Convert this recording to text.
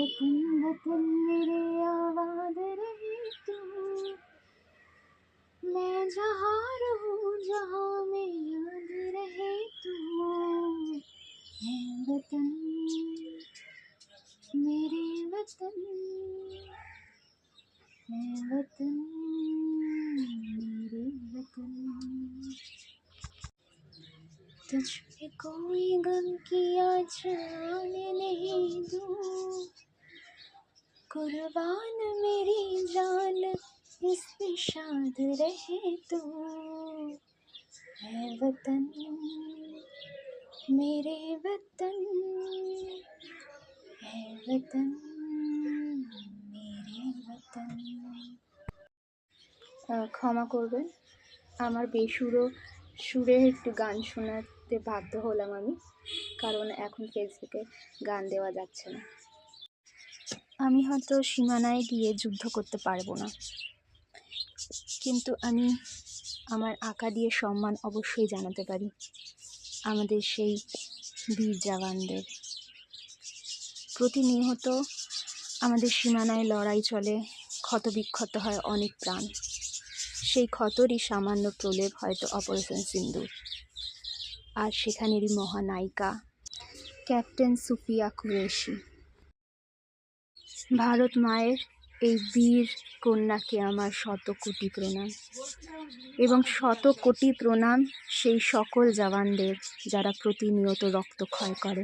वतन वतन मेरे आबाद रहे तू, मैं जहाँ रहूँ जहाँ में याद रहे तू। है वतन मेरे वतन, है वतन मेरे वतन। तुझ पे कोई गम की आँच आने नहीं दूँ, कुर्बान मेरी जान इस पे शाद रहे तू। है वतन मेरे वतन, है वतन मेरे वतन। ক্ষমা করবেন, আমার বেসুরো সুরে একটু গান শোনাতে বাধ্য হলাম আমি, কারণ এখন ফেসবুকে গান দেওয়া যাচ্ছে না। আমি হয়তো সীমানায় গিয়ে যুদ্ধ করতে পারবো না, কিন্তু আমি আমার আঁকা দিয়ে সম্মান অবশ্যই জানাতে পারি আমাদের সেই বীর জওয়ানদের। প্রতিনিয়ত আমাদের সীমানায় লড়াই চলে, ক্ষতবিক্ষত হয় অনেক প্রাণ। সেই ক্ষতরই সামান্য প্রলেপ হয়তো অপারেশন সিন্দুর। আর সেখানেরই মহানায়িকা ক্যাপ্টেন সুফিয়া কুরেশি। ভারত মায়ের এই বীর কন্যাকে আমার শত কোটি প্রণাম, এবং শত কোটি প্রণাম সেই সকল জওয়ানদের যারা প্রতিনিয়ত রক্তক্ষয় করে।